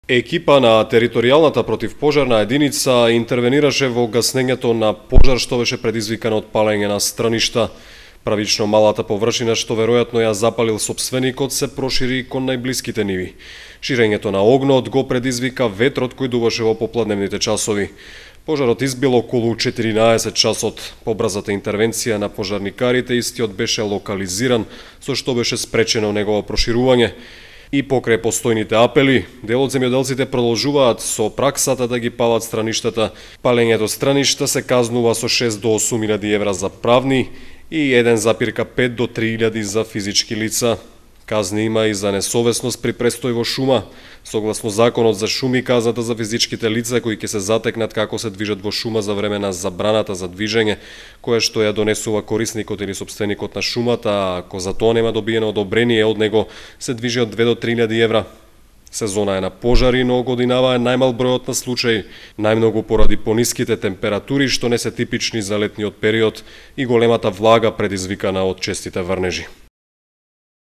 Екипа на територијалната противпожарна единица интервенираше во гаснењето на пожар што беше предизвикан од палење на страништа. Правично малата површина што веројатно ја запалил сопственикот се прошири кон најблиските ниви. Ширењето на огнот го предизвика ветрот кој дуваше во попладневните часови. Пожарот избил околу 14 часот. По брзата интервенција на пожарникарите истиот беше локализиран, со што беше спречено негово проширување. И покрај постојните апели, дел од земјоделците продолжуваат со праксата да ги палат страништата. Палењето страништа се казнува со 6 до 8.000 евра за правни и 1,5 до 3.000 за физички лица. Казни има и за несовесност при престој во шума. Согласно законот за шуми, казната за физичките лица кои ќе се затекнат како се движат во шума за време на забраната за движење, која што ја донесува корисникот или сопственикот на шумата, а ако за тоа нема добиено одобрение од него, се движи од 2 до 3.000 евра. Сезона е на пожари, но годинава е најмал бројот на случаи, најмногу поради пониските температури што не се типични за летниот период и големата влага предизвикана од честите врнежи.